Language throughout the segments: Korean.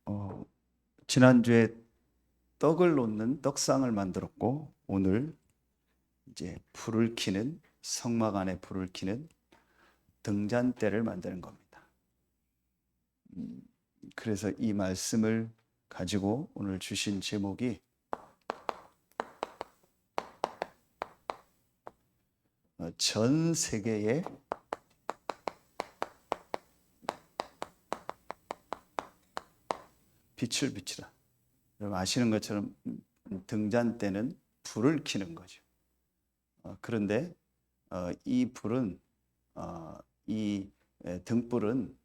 어, 지난주에 떡을 놓는 떡상을 만들었고, 오늘 이제 불을 켜는, 성막 안에 불을 켜는 등잔대를 만드는 겁니다. 그래서 이 말씀을 가지고 오늘 주신 제목이 전 세계에 빛을 비추라. 여러분 아시는 것처럼 등잔대는 불을 켜는 거죠. 그런데 이 불은 이 등불은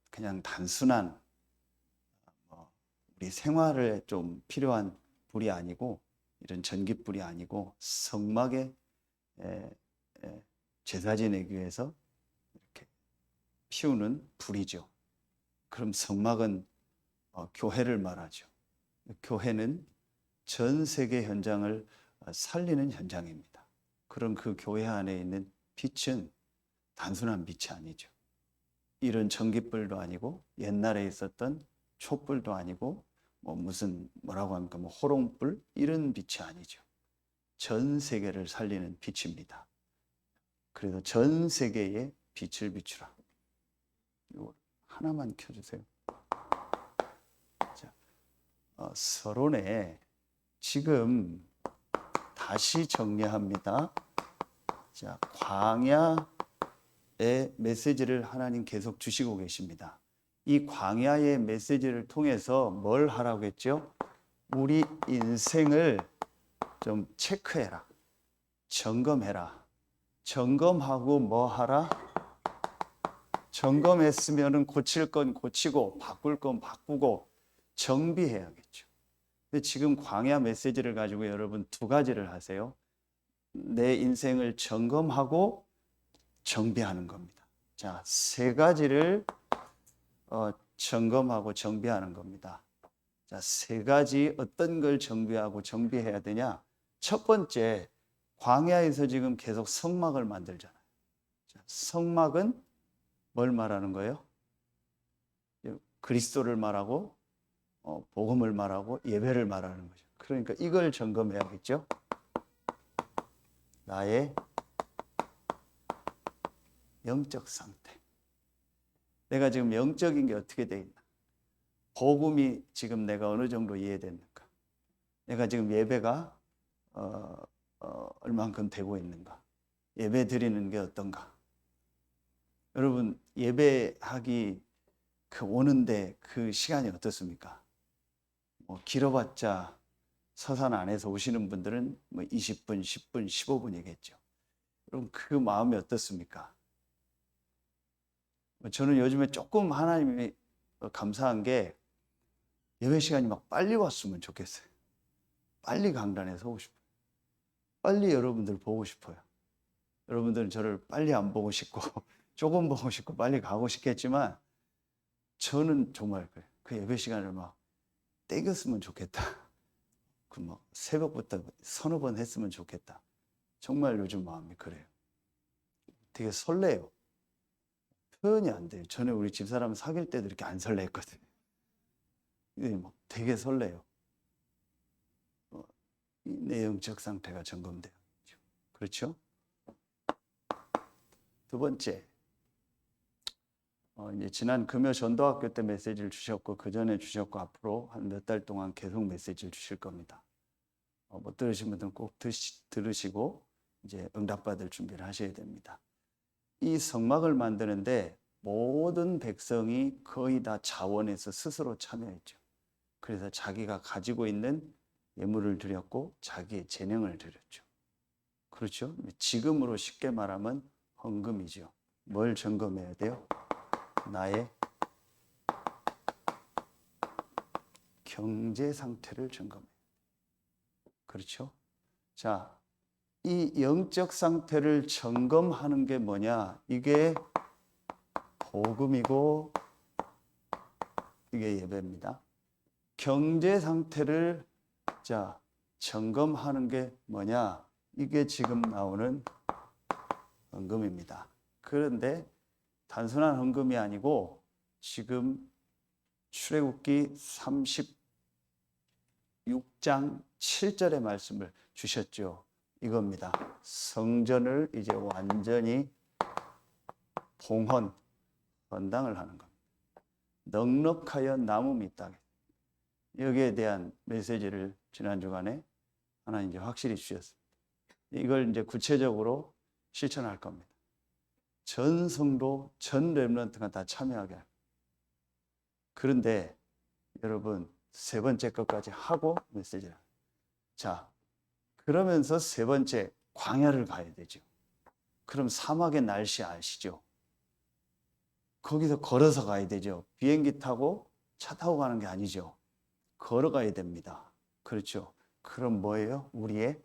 그냥 단순한 우리 생활에 좀 필요한 불이 아니고, 이런 전기불이 아니고 성막에 제사 지내기 위해서 이렇게 피우는 불이죠. 그럼 성막은 교회를 말하죠. 교회는 전 세계 현장을 살리는 현장입니다. 그럼 그 교회 안에 있는 빛은 단순한 빛이 아니죠. 이런 전기불도 아니고 옛날에 있었던 촛불도 아니고 뭐라고 합니까? 호롱불 이런 빛이 아니죠. 전 세계를 살리는 빛입니다. 그래서 전 세계에 빛을 비추라. 이거 하나만 켜주세요. 자, 서론에 지금 다시 정리합니다. 자, 광야의 메시지를 하나님 계속 주시고 계십니다. 이 광야의 메시지를 통해서 뭘 하라고 했죠? 우리 인생을 좀 체크해라. 점검해라. 점검하고 뭐 하라? 점검했으면 고칠 건 고치고 바꿀 건 바꾸고 정비해야겠죠. 근데 지금 광야 메시지를 가지고 여러분 두 가지를 하세요. 내 인생을 점검하고 정비하는 겁니다. 자, 세 가지를 점검하고 정비하는 겁니다. 자, 세 가지 어떤 걸 정비하고 정비해야 되냐? 첫 번째, 광야에서 지금 계속 성막을 만들잖아요. 자, 성막은 뭘 말하는 거예요? 그리스도를 말하고 복음을 말하고 예배를 말하는 거죠. 그러니까 이걸 점검해야겠죠. 나의 영적 상태. 내가 지금 영적인 게 어떻게 돼 있나? 복음이 지금 내가 어느 정도 이해됐는가? 내가 지금 예배가 얼만큼 되고 있는가? 예배 드리는 게 어떤가? 여러분 예배하기 오는데 그 시간이 어떻습니까? 길어봤자 서산 안에서 오시는 분들은 20분, 10분, 15분이겠죠. 그럼 그 마음이 어떻습니까? 저는 요즘에 조금 하나님이 감사한 게 예배 시간이 막 빨리 왔으면 좋겠어요. 빨리 강단에 서고 싶어요. 빨리 여러분들 보고 싶어요. 여러분들은 저를 빨리 안 보고 싶고 조금 보고 싶고 빨리 가고 싶겠지만 저는 정말 그래요. 그 예배 시간을 막 떼겼으면 좋겠다. 새벽부터 서너 번 했으면 좋겠다. 정말 요즘 마음이 그래요. 되게 설레요. 표현이 안 돼요. 전에 우리 집사람 사귈 때도 이렇게 안 설레했거든요. 막 되게 설레요. 내 영적 상태가 점검돼요. 그렇죠? 두 번째, 이제 지난 금요 전도학교 때 메시지를 주셨고 그 전에 주셨고 앞으로 한 몇 달 동안 계속 메시지를 주실 겁니다. 못 들으신 분들은 꼭 들으시고 이제 응답받을 준비를 하셔야 됩니다. 이 성막을 만드는데 모든 백성이 거의 다 자원해서 스스로 참여했죠. 그래서 자기가 가지고 있는 예물을 드렸고 자기의 재능을 드렸죠. 그렇죠? 지금으로 쉽게 말하면 헌금이죠. 뭘 점검해야 돼요? 나의 경제 상태를 점검해요. 그렇죠? 자, 이 영적 상태를 점검하는 게 뭐냐? 이게 복음이고 이게 예배입니다. 경제 상태를 점검하는 게 뭐냐? 이게 지금 나오는 헌금입니다. 그런데 단순한 헌금이 아니고 지금 출애굽기 36장 7절의 말씀을 주셨죠. 이겁니다. 성전을 이제 완전히 헌당을 하는 겁니다. 넉넉하여 남음이 있다. 여기에 대한 메시지를 지난 주간에 하나님 이제 확실히 주셨습니다. 이걸 이제 구체적으로 실천할 겁니다. 전 성도, 전 렘넌트가 다 참여하게 합니다. 그런데 여러분 세 번째 것까지 하고 메시지를. 자, 그러면서 세 번째 광야를 가야 되죠. 그럼 사막의 날씨 아시죠? 거기서 걸어서 가야 되죠. 비행기 타고 차 타고 가는 게 아니죠. 걸어가야 됩니다. 그렇죠. 그럼 뭐예요? 우리의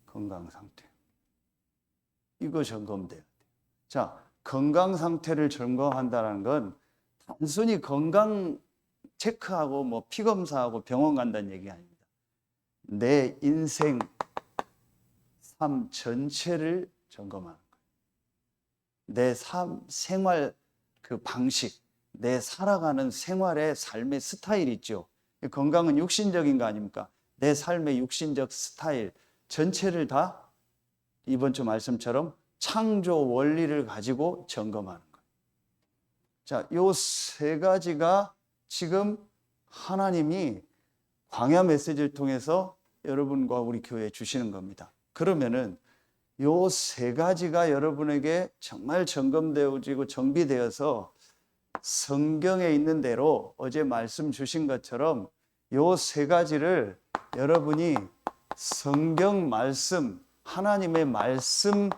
건강 상태. 이거 점검돼야 돼요. 자, 건강 상태를 점검한다는 건 단순히 건강 체크하고 뭐 피 검사하고 병원 간다는 얘기 아닙니다. 내 인생 삶 전체를 점검하는 거예요. 내 생활 그 방식, 내 살아가는 생활의 삶의 스타일 있죠. 건강은 육신적인 거 아닙니까? 내 삶의 육신적 스타일 전체를 다 이번 주 말씀처럼 창조 원리를 가지고 점검하는 거예요. 자, 요 세 가지가 지금 하나님이 광야 메시지를 통해서 여러분과 우리 교회에 주시는 겁니다. 그러면은 요 세 가지가 여러분에게 정말 점검되어지고 정비되어서 성경에 있는 대로 어제 말씀 주신 것처럼 요 세 가지를 여러분이 성경 말씀, 하나님의 말씀을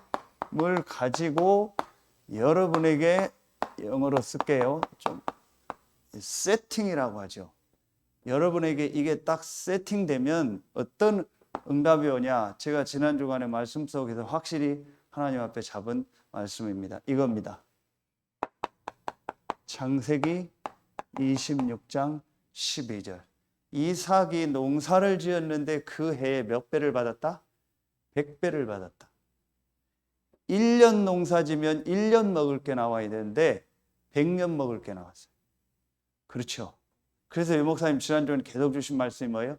가지고 여러분에게 영어로 쓸게요. 좀 세팅이라고 하죠. 여러분에게 이게 딱 세팅되면 어떤 응답이 오냐? 제가 지난 주간의 말씀 속에서 확실히 하나님 앞에 잡은 말씀입니다. 이겁니다. 창세기 26장 12절. 이삭이 농사를 지었는데 그 해에 몇 배를 받았다? 100배를 받았다. 1년 농사 지면 1년 먹을 게 나와야 되는데 100년 먹을 게 나왔어요. 그렇죠. 그래서 유 목사님 지난주에 계속 주신 말씀이 뭐예요?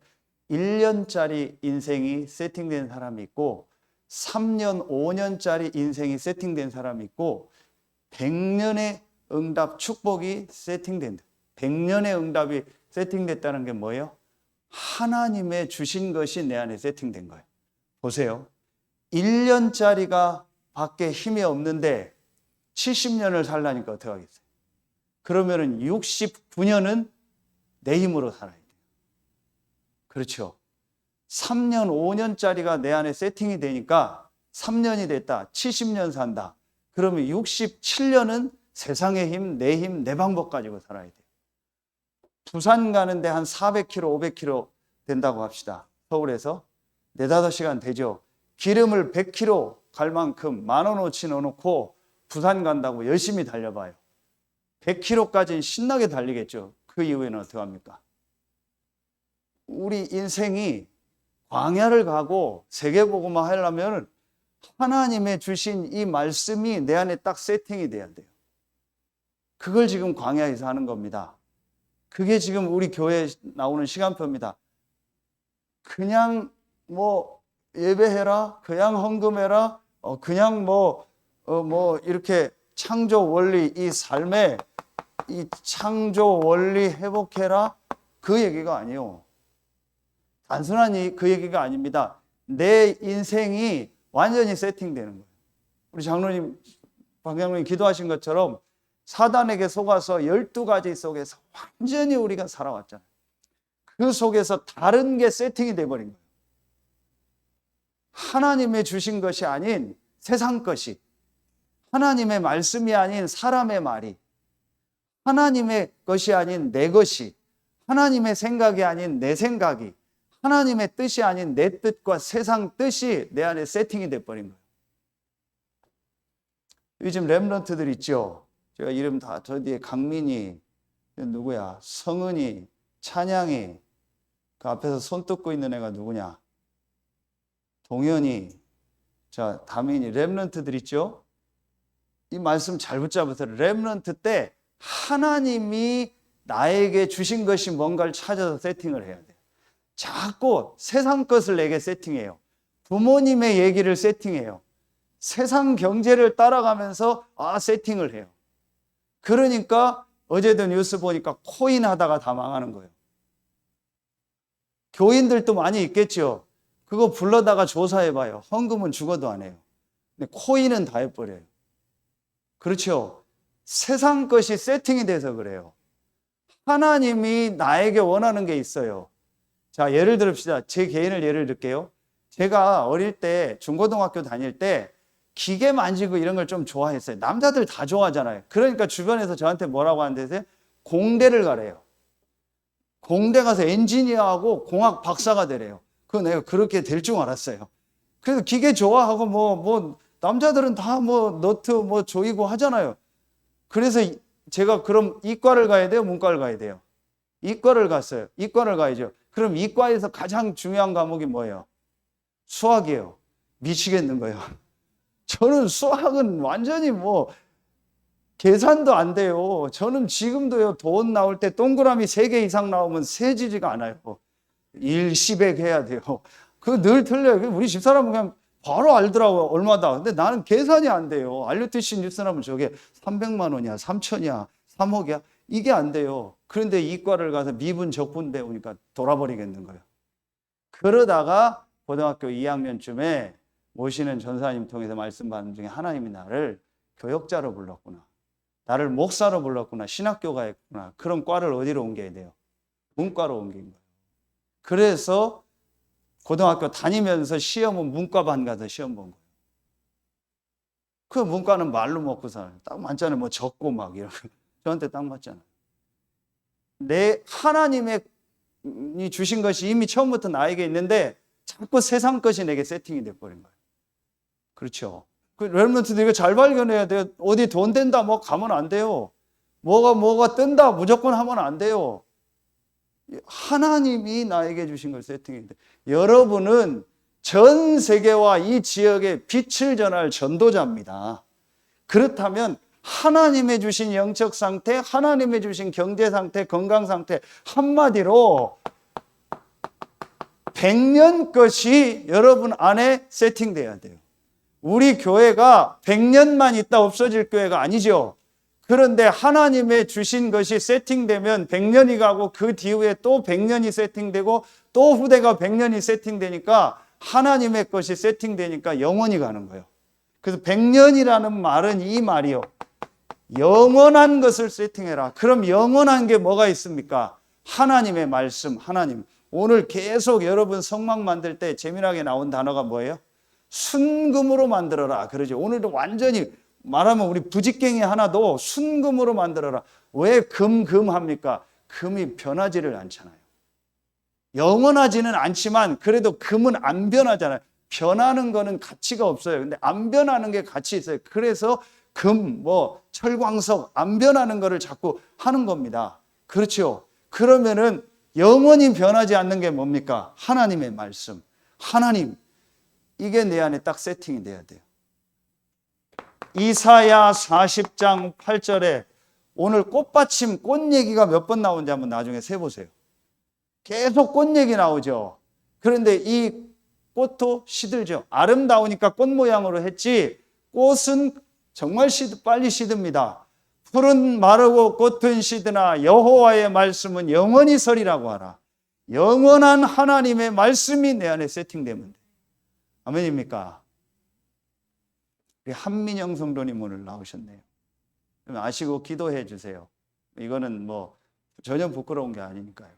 1년짜리 인생이 세팅된 사람이 있고 3년, 5년짜리 인생이 세팅된 사람이 있고 100년의 응답, 축복이 세팅된다. 100년의 응답이 세팅됐다는 게 뭐예요? 하나님의 주신 것이 내 안에 세팅된 거예요. 보세요. 1년짜리가 밖에 힘이 없는데 70년을 살라니까 어떻게 하겠어요? 그러면은 69년은 내 힘으로 살아야 돼요. 그렇죠. 3년, 5년짜리가 내 안에 세팅이 되니까 3년이 됐다. 70년 산다. 그러면 67년은 세상의 힘, 내 방법 가지고 살아야 돼요. 부산 가는데 한 400km, 500km 된다고 합시다. 서울에서 4-5시간 되죠. 기름을 100km 갈 만큼 10,000원어치 넣어놓고 부산 간다고 열심히 달려봐요. 100km까지는 신나게 달리겠죠. 그 이후에는 어떻게 합니까? 우리 인생이 광야를 가고 세계복음화 하려면 하나님의 주신 이 말씀이 내 안에 딱 세팅이 돼야 돼요. 그걸 지금 광야에서 하는 겁니다. 그게 지금 우리 교회에 나오는 시간표입니다. 그냥 뭐 예배해라, 그냥 헌금해라, 그냥 이렇게 창조 원리, 이 삶의 이 창조 원리 회복해라, 그 얘기가 아니에요. 단순한 그 얘기가 아닙니다. 내 인생이 완전히 세팅되는 거예요. 우리 장로님, 박 장로님 기도하신 것처럼 사단에게 속아서 12가지 속에서 완전히 우리가 살아왔잖아요. 그 속에서 다른 게 세팅이 돼버린 거예요. 하나님의 주신 것이 아닌 세상 것이, 하나님의 말씀이 아닌 사람의 말이, 하나님의 것이 아닌 내 것이, 하나님의 생각이 아닌 내 생각이, 하나님의 뜻이 아닌 내 뜻과 세상 뜻이 내 안에 세팅이 돼버린 거예요. 요즘 렘넌트들 있죠. 제가 이름 다 저 뒤에 강민이, 누구야? 성은이, 찬양이, 그 앞에서 손 뜯고 있는 애가 누구냐? 동현이, 자, 다민이, 렘넌트들 있죠. 이 말씀 잘 붙잡으세요. 렘넌트 때 하나님이 나에게 주신 것이 뭔가를 찾아서 세팅을 해야 돼요. 자꾸 세상 것을 내게 세팅해요. 부모님의 얘기를 세팅해요. 세상 경제를 따라가면서 세팅을 해요. 그러니까 어제도 뉴스 보니까 코인 하다가 다 망하는 거예요. 교인들도 많이 있겠죠. 그거 불러다가 조사해봐요. 헌금은 죽어도 안 해요. 근데 코인은 다 해버려요. 그렇죠. 세상 것이 세팅이 돼서 그래요. 하나님이 나에게 원하는 게 있어요. 자, 예를 들읍시다. 제 개인을 예를 들게요. 제가 어릴 때 중고등학교 다닐 때 기계 만지고 이런 걸 좀 좋아했어요. 남자들 다 좋아하잖아요. 그러니까 주변에서 저한테 뭐라고 하는데 공대를 가래요. 공대 가서 엔지니어하고 공학 박사가 되래요. 그거 내가 그렇게 될 줄 알았어요. 그래서 기계 좋아하고 남자들은 다 너트 조이고 하잖아요. 그래서 제가 그럼 이과를 가야 돼요? 문과를 가야 돼요? 이과를 갔어요. 이과를 가야죠. 그럼 이과에서 가장 중요한 과목이 뭐예요? 수학이에요. 미치겠는 거예요. 저는 수학은 완전히 계산도 안 돼요. 저는 지금도요, 돈 나올 때 동그라미 3개 이상 나오면 세지지가 않아요. 1, 10에 해야 돼요. 그거 늘 틀려요. 우리 집사람은 그냥 바로 알더라고요. 얼마다. 근데 나는 계산이 안 돼요. 알류티시 뉴스나면 저게 300만 원이야, 3천이야, 3억이야. 이게 안 돼요. 그런데 이과를 가서 미분, 적분 배우니까 돌아버리겠는 거예요. 그러다가 고등학교 2학년쯤에 모시는 전사님 통해서 말씀 받는 중에 하나님이 나를 교역자로 불렀구나. 나를 목사로 불렀구나. 신학교가 했구나. 그런 과를 어디로 옮겨야 돼요? 문과로 옮긴 거예요. 그래서 고등학교 다니면서 시험은 문과반 가서 시험 본 거예요. 그 문과는 말로 먹고 살아요. 딱 맞잖아요. 적고 이런 거. 저한테 딱 맞잖아요. 내 하나님의 주신 것이 이미 처음부터 나에게 있는데 자꾸 세상 것이 내게 세팅이 돼버린 거예요. 그렇죠. 렘넌트도 이거 잘 발견해야 돼요. 어디 돈 된다 가면 안 돼요. 뭐가 뜬다 무조건 하면 안 돼요. 하나님이 나에게 주신 걸 세팅인데 여러분은 전 세계와 이 지역에 빛을 전할 전도자입니다. 그렇다면 하나님의 주신 영적 상태, 하나님의 주신 경제 상태, 건강 상태 한마디로 100년 것이 여러분 안에 세팅돼야 돼요. 우리 교회가 100년만 있다 없어질 교회가 아니죠. 그런데 하나님의 주신 것이 세팅되면 100년이 가고 그 뒤에 또 100년이 세팅되고 또 후대가 100년이 세팅되니까 하나님의 것이 세팅되니까 영원히 가는 거예요. 그래서 100년이라는 말은 이 말이요. 영원한 것을 세팅해라. 그럼 영원한 게 뭐가 있습니까? 하나님의 말씀, 하나님. 오늘 계속 여러분 성막 만들 때 재미나게 나온 단어가 뭐예요? 순금으로 만들어라. 그러죠. 오늘도 완전히 말하면 우리 부직갱이 하나도 순금으로 만들어라. 왜 합니까? 금이 변하지를 않잖아요. 영원하지는 않지만 그래도 금은 안 변하잖아요. 변하는 거는 가치가 없어요. 근데 안 변하는 게 가치 있어요. 그래서 금, 철광석 안 변하는 거를 자꾸 하는 겁니다. 그렇죠. 그러면은 영원히 변하지 않는 게 뭡니까? 하나님의 말씀. 하나님. 이게 내 안에 딱 세팅이 돼야 돼요. 이사야 40장 8절에 오늘 꽃받침, 꽃 얘기가 몇 번 나오는지 한번 나중에 세보세요. 계속 꽃 얘기 나오죠. 그런데 이 꽃도 시들죠. 아름다우니까 꽃 모양으로 했지 꽃은 정말 빨리 시듭니다. 풀은 마르고 꽃은 시드나 여호와의 말씀은 영원히 서리라고 하라. 영원한 하나님의 말씀이 내 안에 세팅되면 돼. 아멘입니까? 우리 한민영 성도님 오늘 나오셨네요. 아시고 기도해 주세요. 이거는 전혀 부끄러운 게 아니니까요.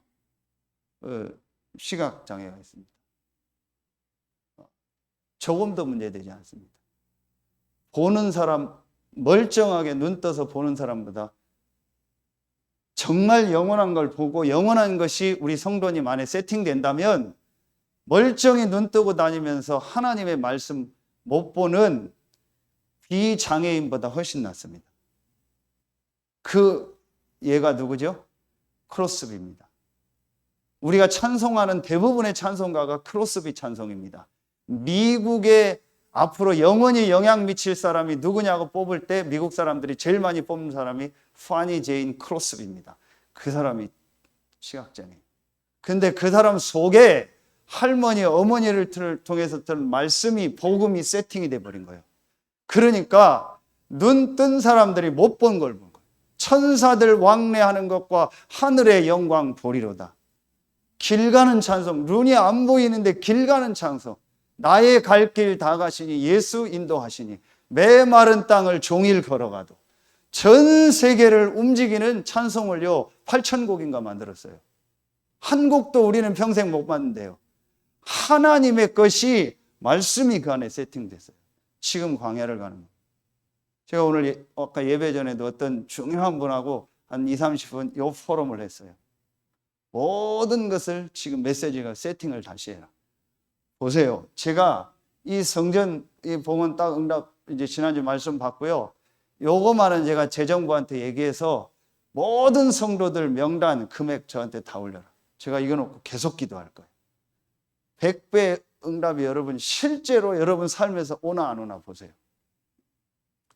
시각장애가 있습니다. 조금도 문제되지 않습니다. 보는 사람, 멀쩡하게 눈 떠서 보는 사람보다 정말 영원한 걸 보고 영원한 것이 우리 성도님 안에 세팅된다면 멀쩡히 눈 뜨고 다니면서 하나님의 말씀 못 보는 비장애인보다 훨씬 낫습니다. 그 얘가 누구죠? 크로스비입니다. 우리가 찬송하는 대부분의 찬송가가 크로스비 찬송입니다. 미국의 앞으로 영원히 영향 미칠 사람이 누구냐고 뽑을 때 미국 사람들이 제일 많이 뽑는 사람이 파니 제인 크로스비입니다. 그 사람이 시각장애인. 근데 그 사람 속에 할머니, 어머니를 통해서 들은 말씀이, 복음이 세팅이 돼버린 거예요. 그러니까 눈 뜬 사람들이 못 본 걸 본 거예요. 천사들 왕래하는 것과 하늘의 영광 보리로다. 길 가는 찬송, 눈이 안 보이는데 길 가는 찬송. 나의 갈 길 다 가시니 예수 인도하시니 메마른 땅을 종일 걸어가도 전 세계를 움직이는 찬송을요 8,000곡인가 만들었어요. 한 곡도 우리는 평생 못 봤는데요. 하나님의 것이 말씀이 그 안에 세팅됐어요. 지금 광야를 가는 거예요. 제가 오늘 아까 예배 전에도 어떤 중요한 분하고 한 20, 30분 요 포럼을 했어요. 모든 것을 지금 메시지가 세팅을 다시 해라. 보세요. 제가 이 성전 이 봉헌 딱 응답 이제 지난주 말씀 받고요. 요거만은 제가 재정부한테 얘기해서 모든 성도들 명단 금액 저한테 다 올려라. 제가 이거 놓고 계속 기도할 거예요. 100배 응답이 여러분 실제로 여러분 삶에서 오나 안 오나 보세요.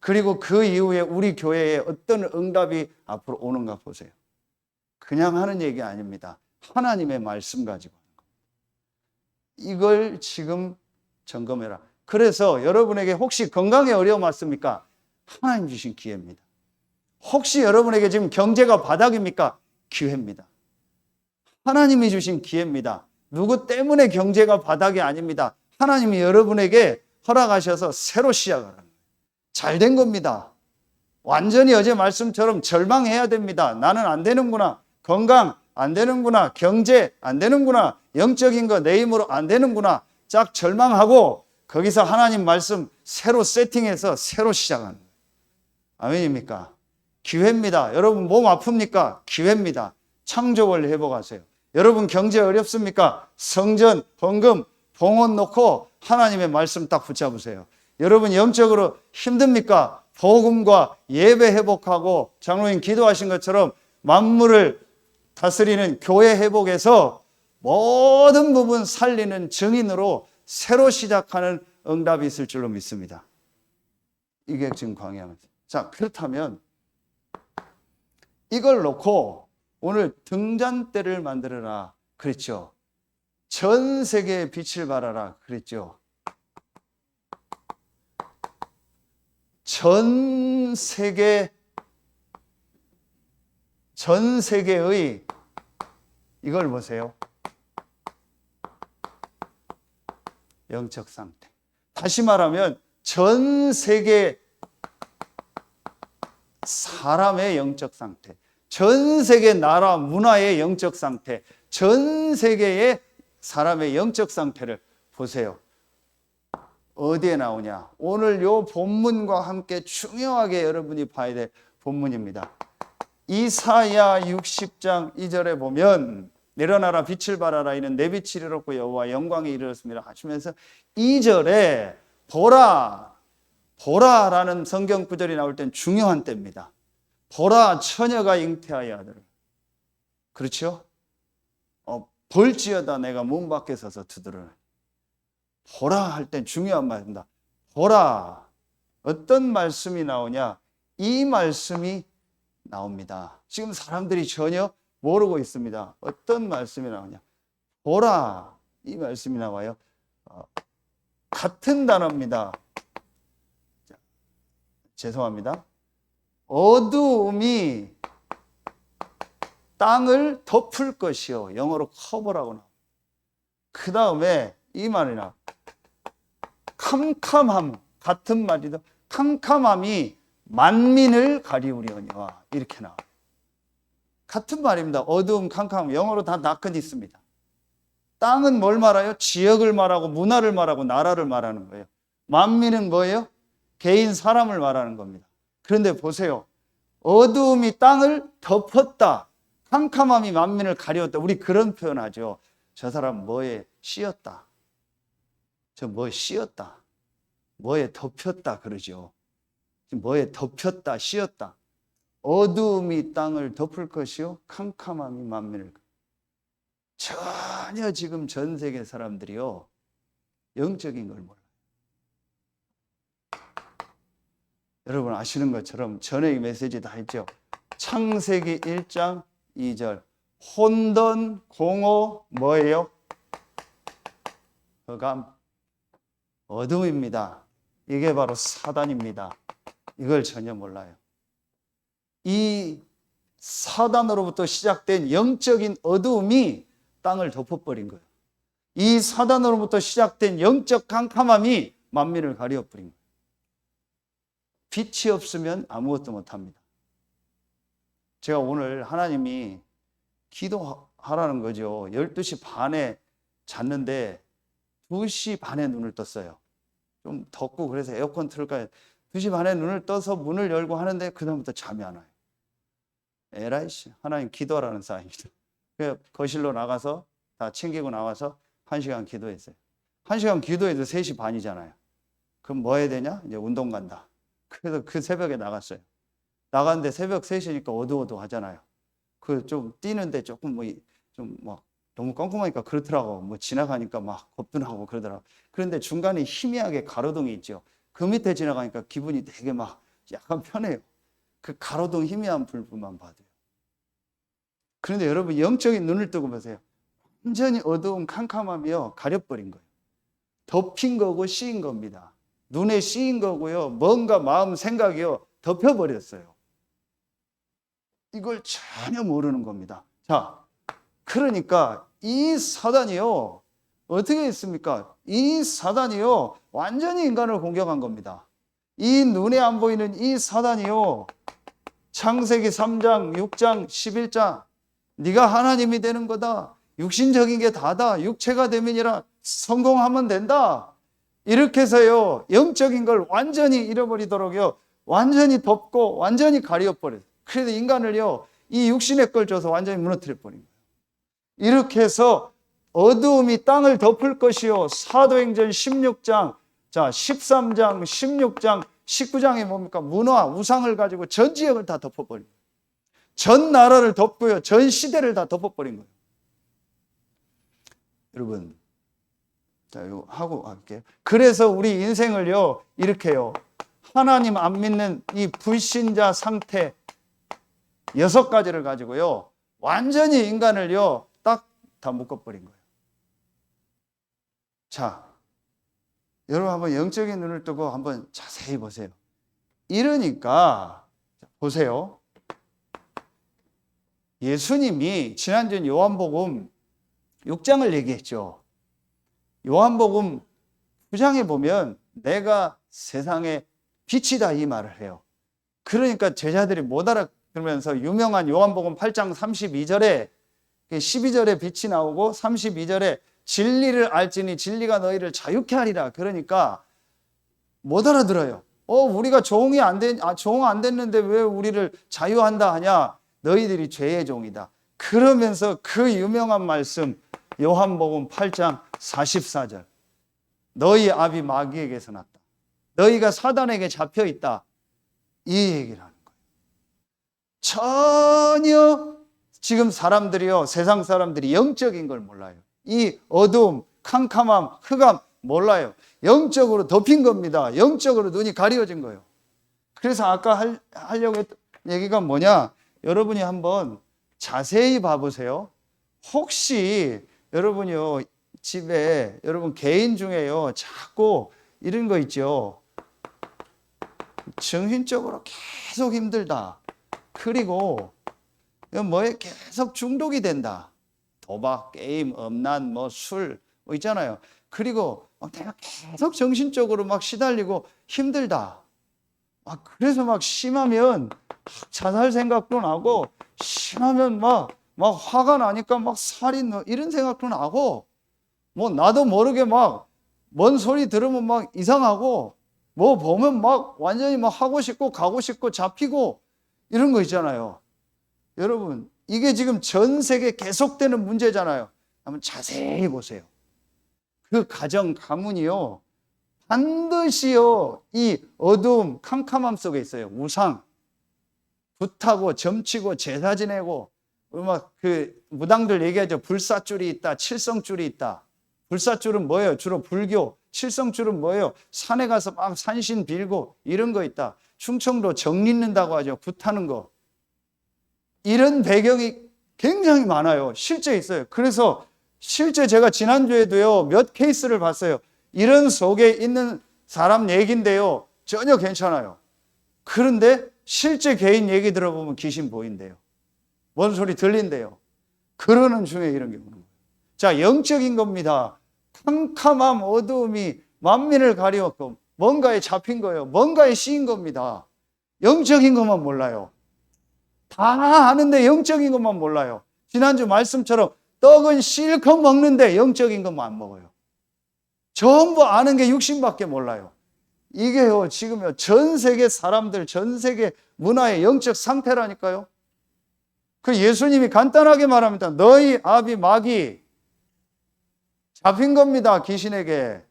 그리고 그 이후에 우리 교회에 어떤 응답이 앞으로 오는가 보세요. 그냥 하는 얘기 아닙니다. 하나님의 말씀 가지고 하는 겁니다. 이걸 지금 점검해라. 그래서 여러분에게 혹시 건강에 어려움 왔습니까? 하나님 주신 기회입니다. 혹시 여러분에게 지금 경제가 바닥입니까? 기회입니다. 하나님이 주신 기회입니다. 누구 때문에 경제가 바닥이 아닙니다. 하나님이 여러분에게 허락하셔서 새로 시작하라는 거예요. 잘 된 겁니다. 완전히 어제 말씀처럼 절망해야 됩니다. 나는 안 되는구나. 건강 안 되는구나. 경제 안 되는구나. 영적인 거 내 힘으로 안 되는구나. 쫙 절망하고 거기서 하나님 말씀 새로 세팅해서 새로 시작하는 거예요. 아멘입니까? 기회입니다. 여러분 몸 아픕니까? 기회입니다. 창조월 회복하세요. 여러분 경제 어렵습니까? 성전, 헌금, 봉헌 놓고 하나님의 말씀 딱 붙잡으세요. 여러분 영적으로 힘듭니까? 복음과 예배 회복하고 장로님 기도하신 것처럼 만물을 다스리는 교회 회복에서 모든 부분 살리는 증인으로 새로 시작하는 응답이 있을 줄로 믿습니다. 이게 지금 광야입니다. 자, 그렇다면 이걸 놓고 오늘 등잔대를 만들어라 그랬죠. 전 세계에 빛을 발하라 그랬죠. 전 세계의 이걸 보세요. 영적 상태. 다시 말하면 전 세계 사람의 영적 상태, 전 세계 나라 문화의 영적 상태, 전 세계의 사람의 영적 상태를 보세요. 어디에 나오냐? 오늘 요 본문과 함께 중요하게 여러분이 봐야 될 본문입니다. 이사야 60장 2절에 보면 내려놔라 빛을 발하라 이는 내 빛이 이르렀고 여호와 영광이 이르렀습니다 하시면서 2절에 보라라는 성경 구절이 나올 땐 중요한 때입니다. 보라 처녀가 잉태하여 아들을. 그렇죠? 볼지어다 내가 문 밖에 서서 두드러내. 보라 할 땐 중요한 말입니다. 보라. 어떤 말씀이 나오냐? 이 말씀이 나옵니다. 지금 사람들이 전혀 모르고 있습니다. 어떤 말씀이 나오냐? 보라. 이 말씀이 나와요. 같은 단어입니다. 자, 죄송합니다. 어두움이 땅을 덮을 것이요. 영어로 커버라고 나와요. 그 다음에 이 말이나 캄캄함 같은 말이다. 캄캄함이 만민을 가리우려니와 이렇게 나와요. 같은 말입니다. 어두움, 캄캄함. 영어로 다 나큰 있습니다. 땅은 뭘 말해요? 지역을 말하고 문화를 말하고 나라를 말하는 거예요. 만민은 뭐예요? 개인 사람을 말하는 겁니다. 그런데 보세요. 어두움이 땅을 덮었다. 캄캄함이 만민을 가리웠다. 우리 그런 표현하죠. 저 사람 뭐에 씌었다. 저 뭐에 씌었다. 뭐에 덮였다 그러죠. 뭐에 덮였다, 씌었다. 어두움이 땅을 덮을 것이요 캄캄함이 만민을. 전혀 지금 전 세계 사람들이요 영적인 걸 몰라요. 여러분 아시는 것처럼 전에 이 메시지 다 했죠. 창세기 1장 2절 혼돈, 공허 뭐예요? 흑암, 어둠입니다. 이게 바로 사단입니다. 이걸 전혀 몰라요. 이 사단으로부터 시작된 영적인 어두움이 땅을 덮어버린 거예요. 이 사단으로부터 시작된 영적 캄캄함이 만민을 가려버린 거예요. 빛이 없으면 아무것도 못합니다. 제가 오늘 하나님이 기도하라는 거죠. 12시 반에 잤는데 2시 반에 눈을 떴어요. 좀 덥고 그래서 에어컨 틀을까 2시 반에 눈을 떠서 문을 열고 하는데 그 다음부터 잠이 안 와요. 에라이씨, 하나님 기도하라는 사람입니다. 그래서 거실로 나가서 다 챙기고 나와서 1시간 기도했어요. 1시간 기도해도 3시 반이잖아요. 그럼 뭐 해야 되냐? 이제 운동 간다. 그래서 그 새벽에 나갔어요. 나갔는데 새벽 3시니까 어두워하잖아요. 그 좀 뛰는데 조금 좀 막 너무 깜깜하니까 그렇더라고. 뭐 지나가니까 막 겁도 나고 그러더라고. 그런데 중간에 희미하게 가로등이 있죠. 그 밑에 지나가니까 기분이 되게 막 약간 편해요. 그 가로등 희미한 불만 봐도요. 그런데 여러분 영적인 눈을 뜨고 보세요. 완전히 어두운 캄캄함이요 가려버린 거예요. 덮인 거고 씌인 겁니다. 눈에 씌인 거고요. 뭔가 마음 생각이요 덮여버렸어요. 이걸 전혀 모르는 겁니다. 자, 그러니까 이 사단이요 어떻게 했습니까? 이 사단이요 완전히 인간을 공격한 겁니다. 이 눈에 안 보이는 이 사단이요 창세기 3장, 6장, 11장 네가 하나님이 되는 거다. 육신적인 게 다다. 육체가 되면이라 성공하면 된다. 이렇게 해서요 영적인 걸 완전히 잃어버리도록요 완전히 덮고 완전히 가려버려요. 그래서 인간을요 이 육신의 걸 줘서 완전히 무너뜨려 버린 거예요. 이렇게 해서 어두움이 땅을 덮을 것이요. 사도행전 16장, 자 13장, 16장, 19장이 뭡니까? 문화, 우상을 가지고 전 지역을 다 덮어버린 거예요. 전 나라를 덮고요. 전 시대를 다 덮어버린 거예요. 여러분, 자 이거 하고 할게요. 그래서 우리 인생을요 이렇게요. 하나님 안 믿는 이 불신자 상태 6가지를 가지고요. 완전히 인간을요 딱 다 묶어버린 거예요. 자, 여러분 한번 영적인 눈을 뜨고 한번 자세히 보세요. 이러니까 보세요. 예수님이 지난주 요한복음 6장을 얘기했죠. 요한복음 9장에 보면 내가 세상의 빛이다 이 말을 해요. 그러니까 제자들이 못 알아들으면서 유명한 요한복음 8장 32절에 12절에 빛이 나오고 32절에 진리를 알지니 진리가 너희를 자유케 하리라. 그러니까 못 알아들어요. 우리가 종 안 됐는데 왜 우리를 자유한다 하냐? 너희들이 죄의 종이다. 그러면서 그 유명한 말씀 요한복음 8장 44절 너희 아비 마귀에게서 났다. 너희가 사단에게 잡혀 있다. 이 얘기를 하는 거예요. 전혀 지금 사람들이요 세상 사람들이 영적인 걸 몰라요. 이 어두움, 캄캄함, 흑암 몰라요. 영적으로 덮인 겁니다. 영적으로 눈이 가려진 거예요. 그래서 아까 하려고 했던 얘기가 뭐냐? 여러분이 한번 자세히 봐보세요. 혹시 여러분이요 집에 여러분 개인 중에요 자꾸 이런 거 있죠. 정신적으로 계속 힘들다. 그리고 뭐에 계속 중독이 된다. 도박, 게임, 음란, 술 있잖아요. 그리고 내가 계속 정신적으로 막 시달리고 힘들다. 그래서 막 심하면 자살 생각도 나고 심하면 막 화가 나니까 막 살인 이런 생각도 나고 나도 모르게 막 뭔 소리 들으면 막 이상하고 뭐 보면 막 완전히 막 하고 싶고 가고 싶고 잡히고 이런 거 있잖아요. 여러분 이게 지금 전 세계 계속되는 문제잖아요. 한번 자세히 보세요. 그 가정 가문이요 반드시요 이 어두움 캄캄함 속에 있어요. 우상 붓하고 점치고 제사 지내고 막 그 무당들 얘기하죠. 불사줄이 있다, 칠성줄이 있다. 불사줄은 뭐예요? 주로 불교 칠성줄은 뭐예요? 산에 가서 막 산신 빌고 이런 거 있다. 충청도 정 잇는다고 하죠. 굿하는 거. 이런 배경이 굉장히 많아요. 실제 있어요. 그래서 실제 제가 지난주에도요, 몇 케이스를 봤어요. 이런 속에 있는 사람 얘기인데요. 전혀 괜찮아요. 그런데 실제 개인 얘기 들어보면 귀신 보인대요. 뭔 소리 들린대요. 그러는 중에 이런 게 오는 거예요. 자, 영적인 겁니다. 캄캄함, 어두움이 만민을 가리웠고 뭔가에 잡힌 거예요. 뭔가에 씌인 겁니다. 영적인 것만 몰라요. 다 아는데 영적인 것만 몰라요. 지난주 말씀처럼 떡은 실컷 먹는데 영적인 것만 안 먹어요. 전부 아는 게 육신밖에 몰라요. 이게요, 지금요, 전 세계 사람들, 전 세계 문화의 영적 상태라니까요. 그 예수님이 간단하게 말합니다. 너희 아비 마귀 잡힌 겁니다. 귀신에게.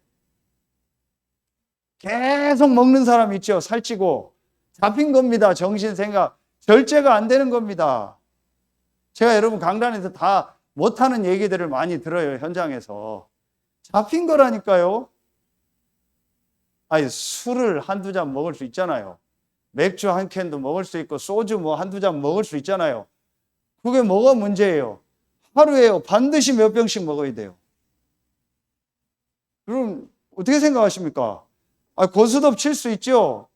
계속 먹는 사람 있죠. 살찌고. 잡힌 겁니다. 정신 생각. 절제가 안 되는 겁니다. 제가 여러분 강단에서 다 못하는 얘기들을 많이 들어요. 현장에서. 잡힌 거라니까요. 아니, 술을 한두 잔 먹을 수 있잖아요. 맥주 한 캔도 먹을 수 있고 소주 뭐 한두 잔 먹을 수 있잖아요. 그게 뭐가 문제예요? 하루에요, 반드시 몇 병씩 먹어야 돼요. 그럼 어떻게 생각하십니까? 고스톱 칠 수 있죠?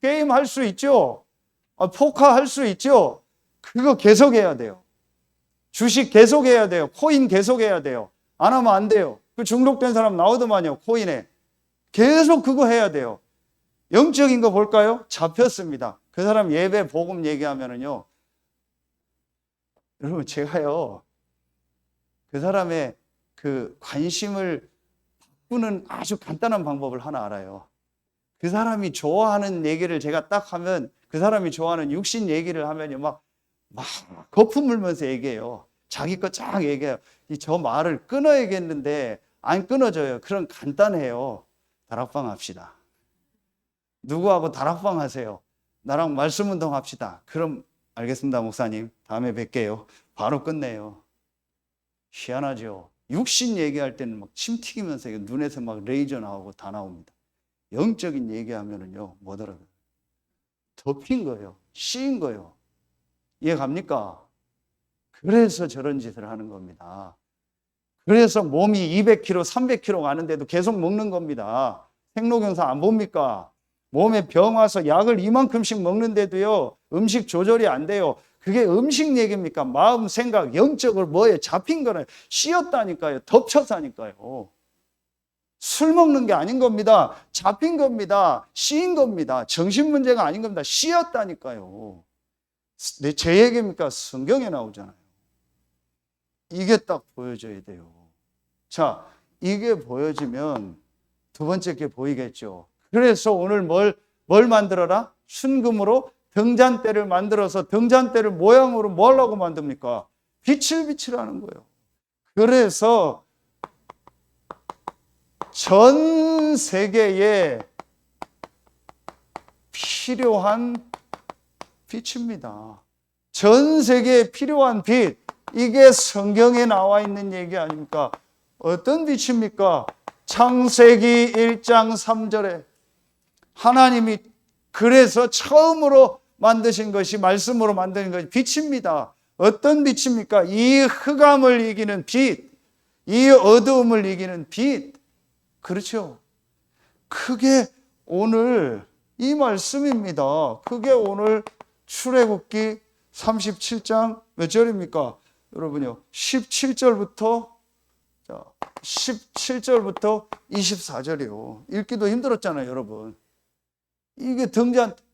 게임 할 수 있죠? 포커 할 수 있죠? 그거 계속해야 돼요. 주식 계속해야 돼요. 코인 계속해야 돼요. 안 하면 안 돼요. 그 중독된 사람 나오더만요. 코인에. 계속 그거 해야 돼요. 영적인 거 볼까요? 잡혔습니다. 그 사람 예배 복음 얘기하면은요, 여러분 제가요, 그 사람의 그 관심을 바꾸는 아주 간단한 방법을 하나 알아요. 그 사람이 좋아하는 얘기를 제가 딱 하면, 그 사람이 좋아하는 육신 얘기를 하면요, 막 거품 물면서 얘기해요. 자기 거 쫙 얘기해요. 저 말을 끊어야겠는데 안 끊어져요. 그럼 간단해요. 다락방 합시다. 누구하고 다락방 하세요? 나랑 말씀 운동 합시다. 그럼 알겠습니다, 목사님. 다음에 뵐게요. 바로 끝내요. 희한하죠. 육신 얘기할 때는 막 침 튀기면서 눈에서 막 레이저 나오고 다 나옵니다. 영적인 얘기하면은요, 못 알아요. 덮인 거예요. 씌인 거예요. 이해 갑니까? 그래서 저런 짓을 하는 겁니다. 그래서 몸이 200kg, 300kg 가는데도 계속 먹는 겁니다. 생로경사 안 봅니까? 몸에 병 와서 약을 이만큼씩 먹는데도요, 음식 조절이 안 돼요. 그게 음식 얘기입니까? 마음, 생각, 영적으로 뭐에 잡힌 거는 씌었다니까요. 덮쳤다니까요. 술 먹는 게 아닌 겁니다. 잡힌 겁니다. 씌인 겁니다. 정신 문제가 아닌 겁니다. 씌었다니까요. 제 얘기입니까? 성경에 나오잖아요. 이게 딱 보여줘야 돼요. 자, 이게 보여지면 두 번째 게 보이겠죠. 그래서 오늘 뭘 만들어라? 순금으로 등잔대를 만들어서 등잔대를 모양으로 뭘 하고 만듭니까? 빛을 비치라는 거예요. 그래서 전 세계에 필요한 빛입니다. 전 세계에 필요한 빛. 이게 성경에 나와 있는 얘기 아닙니까? 어떤 빛입니까? 창세기 1장 3절에 하나님이 그래서 처음으로 만드신 것이, 말씀으로 만드는 것이 빛입니다. 어떤 빛입니까? 이 흑암을 이기는 빛, 이 어두움을 이기는 빛. 그렇죠? 그게 오늘 이 말씀입니다. 그게 오늘 출애굽기 37장 몇 절입니까? 여러분요, 17절부터 24절이요. 읽기도 힘들었잖아요, 여러분. 이게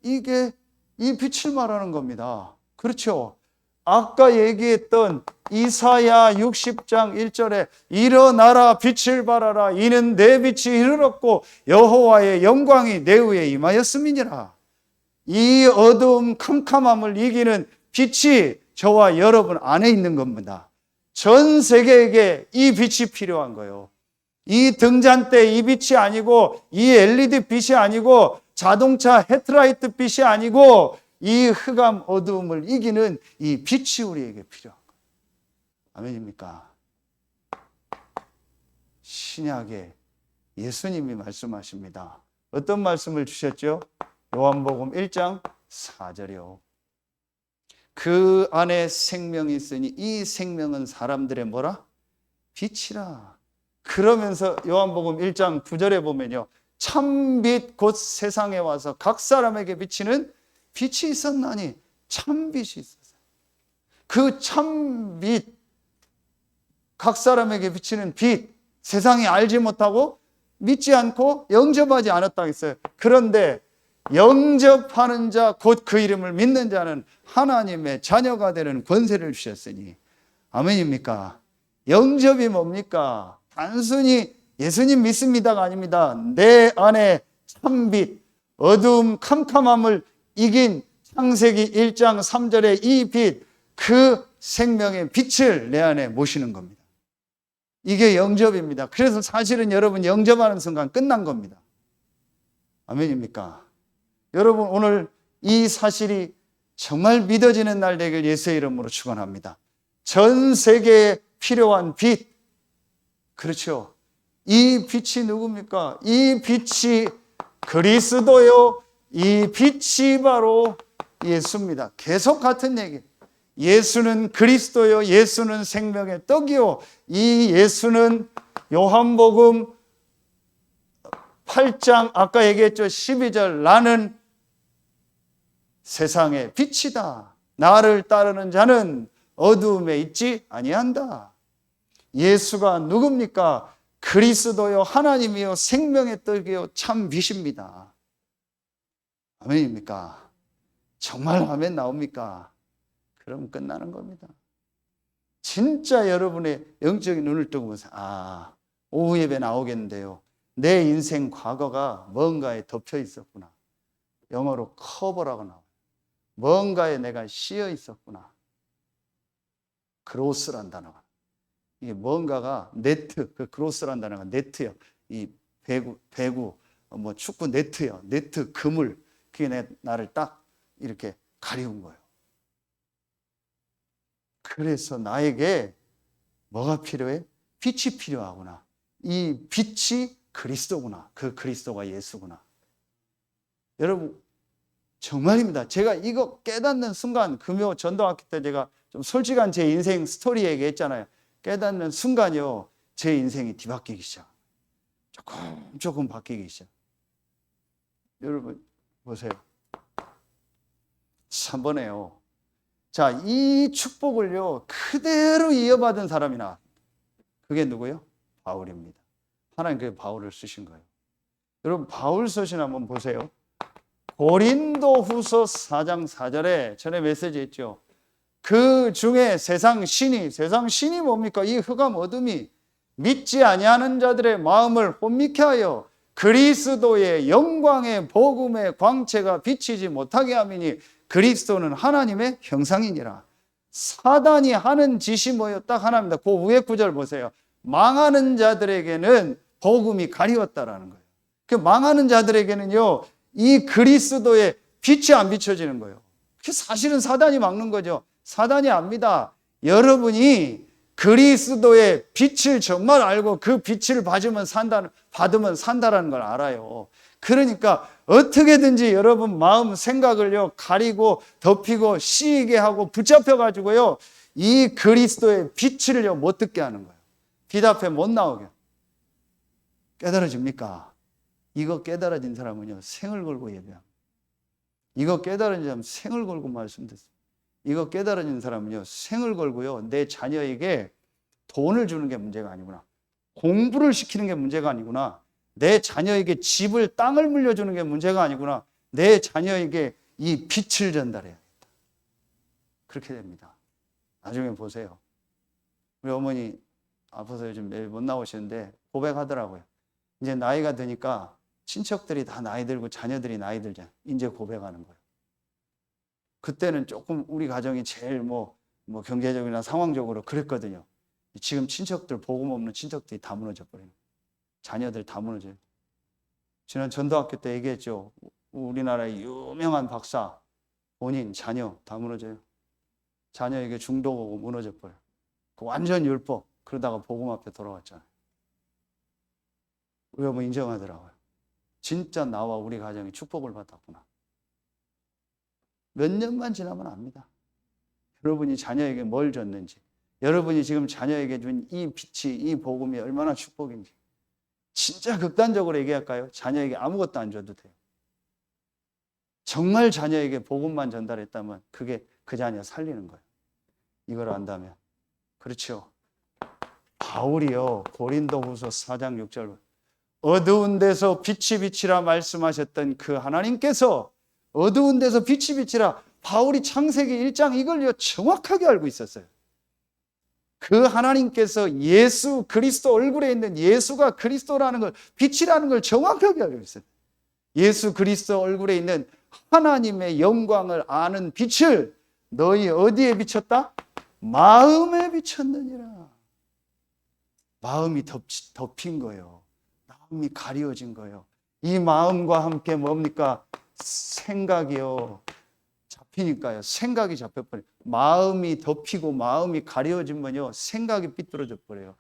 이게 이 빛을 말하는 겁니다. 그렇죠? 아까 얘기했던 이사야 60장 1절에 일어나라 빛을 발하라 이는 내 빛이 이르렀고 여호와의 영광이 내 위에 임하였음이니라. 이 어두움 캄캄함을 이기는 빛이 저와 여러분 안에 있는 겁니다. 전 세계에게 이 빛이 필요한 거예요. 이 등잔대 이 빛이 아니고, 이 LED 빛이 아니고, 자동차 헤드라이트 빛이 아니고, 이 흑암 어두움을 이기는 이 빛이 우리에게 필요한 거예요. 아멘입니까? 신약에 예수님이 말씀하십니다. 어떤 말씀을 주셨죠? 요한복음 1장 4절이요. 그 안에 생명이 있으니 이 생명은 사람들의 뭐라? 빛이라. 그러면서 요한복음 1장 9절에 보면요, 참빛 곧 세상에 와서 각 사람에게 비치는 빛이 있었나니 참빛이 있었어요. 그 참빛, 각 사람에게 비치는 빛, 세상이 알지 못하고 믿지 않고 영접하지 않았다고 했어요. 그런데 영접하는 자, 곧 그 이름을 믿는 자는 하나님의 자녀가 되는 권세를 주셨으니, 아멘입니까? 영접이 뭡니까? 단순히 예수님 믿습니다가 아닙니다. 내 안에 참빛, 어두움 캄캄함을 이긴 창세기 1장 3절의 이 빛, 그 생명의 빛을 내 안에 모시는 겁니다. 이게 영접입니다. 그래서 사실은 여러분 영접하는 순간 끝난 겁니다. 아멘입니까? 여러분 오늘 이 사실이 정말 믿어지는 날 되길 예수의 이름으로 축원합니다. 전 세계에 필요한 빛, 그렇죠. 이 빛이 누굽니까? 이 빛이 그리스도요. 이 빛이 바로 예수입니다. 계속 같은 얘기. 예수는 그리스도요. 예수는 생명의 떡이요. 이 예수는 요한복음 8장 아까 얘기했죠. 12절 나는 세상의 빛이다. 나를 따르는 자는 어두움에 있지 아니한다. 예수가 누굽니까? 그리스도요, 하나님이요, 생명의 떡이요, 참 빛입니다. 아멘입니까? 정말 아멘 나옵니까? 그럼 끝나는 겁니다. 진짜 여러분의 영적인 눈을 뜨고 보세요. 아, 오후 예배 나오겠는데요. 내 인생 과거가 뭔가에 덮여 있었구나. 영어로 커버라고 나와요. 뭔가에 내가 씌어 있었구나. 크로스란 단어가. 이게 뭔가가 네트, 그 크로스란 단어가 네트요. 이 배구, 뭐 축구 네트요. 네트 그물. 그게 나를 딱 이렇게 가리운 거예요. 그래서 나에게 뭐가 필요해? 빛이 필요하구나. 이 빛이 그리스도구나. 그 그리스도가 예수구나. 여러분, 정말입니다. 제가 이거 깨닫는 순간, 금요 전도학기 때 제가 좀 솔직한 제 인생 스토리 얘기했잖아요. 깨닫는 순간이요, 제 인생이 뒤바뀌기 시작. 조금 바뀌기 시작. 여러분, 보세요. 3번에요. 자, 이 축복을요, 그대로 이어받은 사람이 나왔습니다. 그게 누구요? 바울입니다. 하나님 그 바울을 쓰신 거예요. 여러분, 바울 서신 한번 보세요. 고린도 후서 4장 4절에 전에 메시지 했죠. 그 중에 세상 신이 뭡니까? 이 흑암 어둠이 믿지 아니하는 자들의 마음을 혼미케 하여 그리스도의 영광의 복음의 광채가 비치지 못하게 함이니 그리스도는 하나님의 형상이니라. 사단이 하는 짓이 뭐예요? 딱 하나입니다. 그 위에 구절 보세요. 망하는 자들에게는 복음이 가리웠다라는 거예요. 그 망하는 자들에게는요, 이 그리스도의 빛이 안 비춰지는 거예요. 그게 사실은 사단이 막는 거죠. 사단이 압니다. 여러분이 그리스도의 빛을 정말 알고 그 빛을 받으면 산다라는 걸 알아요. 그러니까 어떻게든지 여러분 마음 생각을요 가리고 덮이고 씌이게 하고 붙잡혀 가지고요 이 그리스도의 빛을요 못 듣게 하는 거예요. 빛 앞에 못 나오게. 깨달아집니까? 이거 깨달아진 사람은요 생을 걸고 예배합니다. 이거 깨달아진 사람은 생을 걸고 말씀드렸습니다. 이거 깨달아진 사람은요 생을 걸고요 내 자녀에게 돈을 주는 게 문제가 아니구나. 공부를 시키는 게 문제가 아니구나. 내 자녀에게 집을 땅을 물려주는 게 문제가 아니구나. 내 자녀에게 이 빛을 전달해야겠다. 그렇게 됩니다. 나중에 보세요. 우리 어머니 아파서 요즘 매일 못 나오시는데 고백하더라고요. 이제 나이가 드니까 친척들이 다 나이 들고 자녀들이 나이 들잖아요. 이제 고백하는 거예요. 그때는 조금 우리 가정이 제일 뭐 경제적이나 상황적으로 그랬거든요. 지금 친척들, 복음 없는 친척들이 다 무너져 버려요. 자녀들 다 무너져요. 지난 전도학교 때 얘기했죠. 우리나라의 유명한 박사, 본인, 자녀 다 무너져요. 자녀에게 중독 오고 무너져 버려요. 그 완전 율법. 그러다가 복음 앞에 돌아왔잖아요. 우리 한번 인정하더라고요. 진짜 나와 우리 가정이 축복을 받았구나. 몇 년만 지나면 압니다. 여러분이 자녀에게 뭘 줬는지, 여러분이 지금 자녀에게 준 이 빛이, 이 복음이 얼마나 축복인지. 진짜 극단적으로 얘기할까요? 자녀에게 아무것도 안 줘도 돼요. 정말 자녀에게 복음만 전달했다면 그게 그 자녀 살리는 거예요. 이걸 안다면. 그렇죠. 바울이요, 고린도후서 4장 6절, 어두운 데서 빛이 비치라 말씀하셨던 그 하나님께서 어두운 데서 빛이 비치라, 바울이 창세기 1장 이걸 정확하게 알고 있었어요. 그 하나님께서 예수 그리스도 얼굴에 있는 예수가 그리스도라는 걸, 빛이라는 걸 정확하게 알고 있어요. 예수 그리스도 얼굴에 있는 하나님의 영광을 아는 빛을 너희 어디에 비쳤다? 마음에 비쳤느니라. 마음이 덮인 거예요. 마음이 가려진 거예요. 이 마음과 함께 뭡니까? 생각이요. 잡히니까요. 생각이 잡혀버려요. 마음이 덮이고 마음이 가려지면요, 생각이 삐뚤어져 버려요.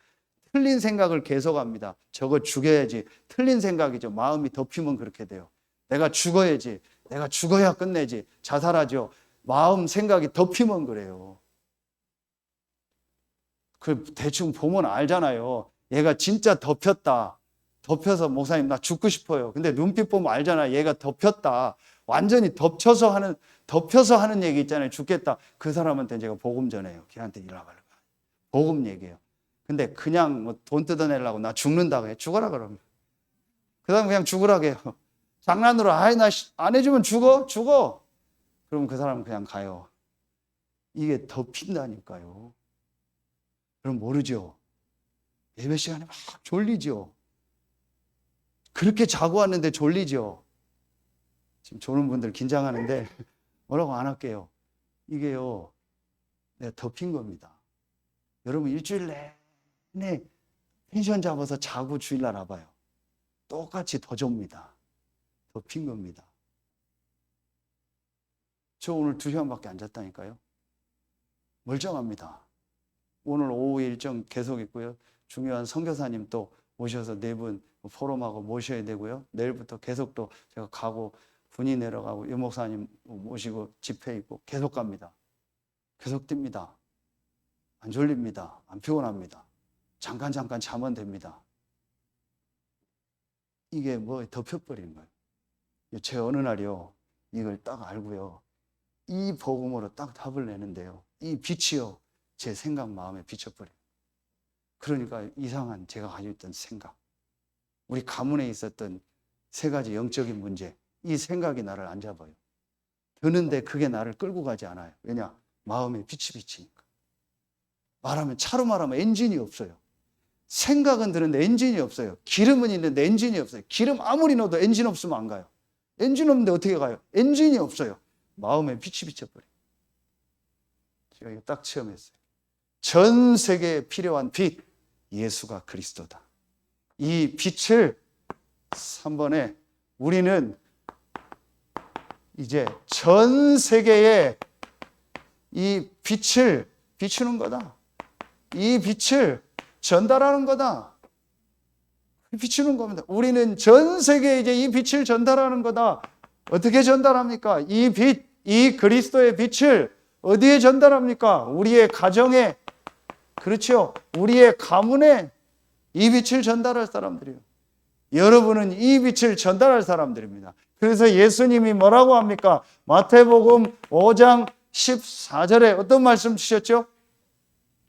틀린 생각을 계속합니다. 저거 죽여야지. 틀린 생각이죠. 마음이 덮이면 그렇게 돼요. 내가 죽어야지. 내가 죽어야 끝내지. 자살하죠. 마음 생각이 덮이면 그래요. 그 대충 보면 알잖아요. 얘가 진짜 덮였다. 덮여서 목사님 나 죽고 싶어요. 근데 눈빛 보면 알잖아. 얘가 덮였다. 완전히 덮여서 하는 얘기 있잖아요. 죽겠다. 그 사람한테 제가 복음 전해요. 걔한테 일어나 말라. 복음 얘기해요. 근데 그냥 뭐 돈 뜯어내려고 나 죽는다고 해. 죽어라 그러면. 그 다음 그냥 죽으라고 해요. 장난으로 아이 나 안 해주면 죽어. 그럼 그 사람은 그냥 가요. 이게 덮인다니까요. 그럼 모르죠. 예배 시간에 막 졸리죠. 그렇게 자고 왔는데 졸리죠. 지금 조는 분들 긴장하는데 뭐라고 안 할게요. 이게요, 내가 덮인 겁니다. 여러분 일주일 내내 펜션 잡아서 자고 주일날 와봐요. 똑같이 더 좁니다. 덮인 겁니다. 저 오늘 2시간밖에 안 잤다니까요. 멀쩡합니다. 오늘 오후 일정 계속 있고요. 중요한 선교사님 또 오셔서 4분 포럼하고 모셔야 되고요. 내일부터 계속 또 제가 가고 분이 내려가고 유목사님 모시고 집회 있고 계속 갑니다. 계속 뜁니다. 안 졸립니다. 안 피곤합니다. 잠깐 자면 됩니다. 이게 뭐 덮여버리는 거예요. 제 어느 날이요, 이걸 딱 알고요, 이 복음으로 딱 답을 내는데요, 이 빛이요, 제 생각 마음에 비춰버려요. 그러니까 이상한 제가 가지고 있던 생각, 우리 가문에 있었던 3가지 영적인 문제, 이 생각이 나를 안 잡아요. 드는데 그게 나를 끌고 가지 않아요. 왜냐? 마음에 빛이 비치니까. 차로 말하면 엔진이 없어요. 생각은 드는데 엔진이 없어요. 기름은 있는데 엔진이 없어요. 기름 아무리 넣어도 엔진 없으면 안 가요. 엔진 없는데 어떻게 가요? 엔진이 없어요. 마음에 빛이 비쳐버려요. 제가 이거 딱 체험했어요. 전 세계에 필요한 빛, 예수가 그리스도다. 이 빛을 3번에 우리는 이제 전 세계에 이 빛을 비추는 거다. 이 빛을 전달하는 거다. 비추는 겁니다. 우리는 전 세계에 이제 이 빛을 전달하는 거다. 어떻게 전달합니까? 이 빛, 이 그리스도의 빛을 어디에 전달합니까? 우리의 가정에, 그렇죠? 우리의 가문에 이 빛을 전달할 사람들이에요. 여러분은 이 빛을 전달할 사람들입니다. 그래서 예수님이 뭐라고 합니까? 마태복음 5장 14절에 어떤 말씀 주셨죠?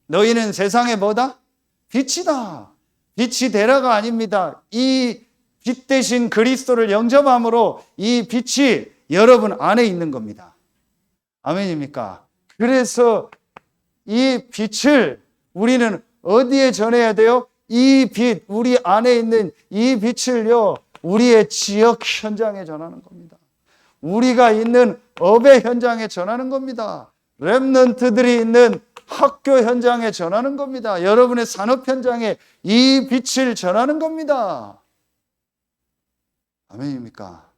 너희는 세상에 뭐다? 빛이다. 빛이 되라가 아닙니다. 이 빛 대신 그리스도를 영접함으로 이 빛이 여러분 안에 있는 겁니다. 아멘입니까? 그래서 이 빛을 우리는 어디에 전해야 돼요? 이 빛, 우리 안에 있는 이 빛을요, 우리의 지역 현장에 전하는 겁니다. 우리가 있는 업의 현장에 전하는 겁니다. 렘넌트들이 있는 학교 현장에 전하는 겁니다. 여러분의 산업 현장에 이 빛을 전하는 겁니다. 아멘입니까?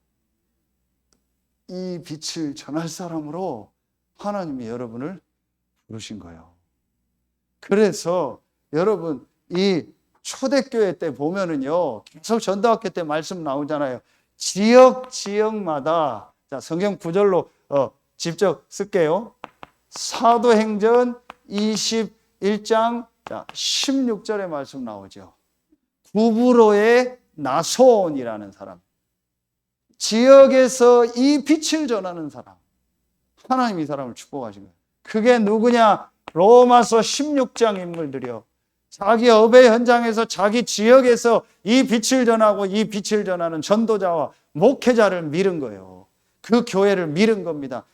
이 빛을 전할 사람으로 하나님이 여러분을 부르신 거예요. 그래서 여러분 이 초대교회 때 보면은요, 계속 전도학교 때 말씀 나오잖아요. 지역마다, 자, 성경 구절로 직접 쓸게요. 사도행전 21장 16절에 말씀 나오죠. 구브로의 나손이라는 사람, 지역에서 이 빛을 전하는 사람, 하나님이 이 사람을 축복하신 거예요. 그게 누구냐? 로마서 16장 인물들이요. 자기 업의 현장에서 자기 지역에서 이 빛을 전하고 이 빛을 전하는 전도자와 목회자를 밀은 거예요. 그 교회를 밀은 겁니다.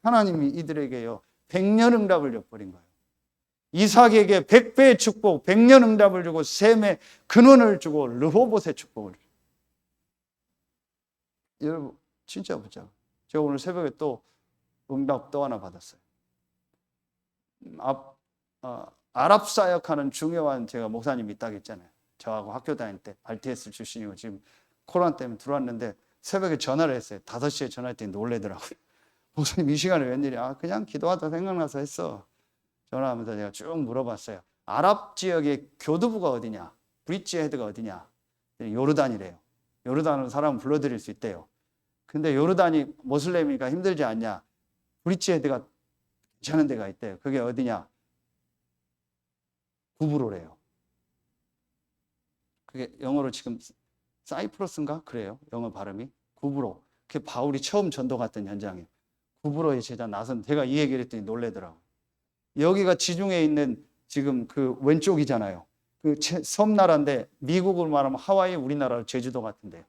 하나님이 이들에게요 100년 응답을 줘버린 거예요. 이삭에게 100배의 축복, 100년 응답을 주고 셈의 근원을 주고 르호봇의 축복을 주고. 여러분 진짜 보자. 제가 오늘 새벽에 또 응답 또 하나 받았어요. 아랍 사역하는 중요한 제가 목사님이 있다고 했잖아요. 저하고 학교 다닐 때 RTS 출신이고 지금 코로나 때문에 들어왔는데 새벽에 전화를 했어요. 5시에 전화했더니 놀래더라고요. 목사님 이 시간에 웬일이야? 그냥 기도하다 생각나서 했어. 전화하면서 제가 쭉 물어봤어요. 아랍 지역의 교두부가 어디냐? 브릿지 헤드가 어디냐? 요르단이래요. 요르단으로 사람 불러들일 수 있대요. 근데 요르단이 모슬렘이니까 힘들지 않냐? 브릿지 헤드가 괜찮은 데가 있대요. 그게 어디냐? 구브로래요. 그게 영어로 지금 사이프러스인가? 그래요. 영어 발음이. 구브로. 그게 바울이 처음 전도 갔던 현장이에요. 구브로의 제자 나선. 제가 이 얘기를 했더니 놀래더라고요. 여기가 지중해에 있는 지금 그 왼쪽이잖아요. 그 섬나라인데 미국으로 말하면 하와이, 우리나라 제주도 같은데요.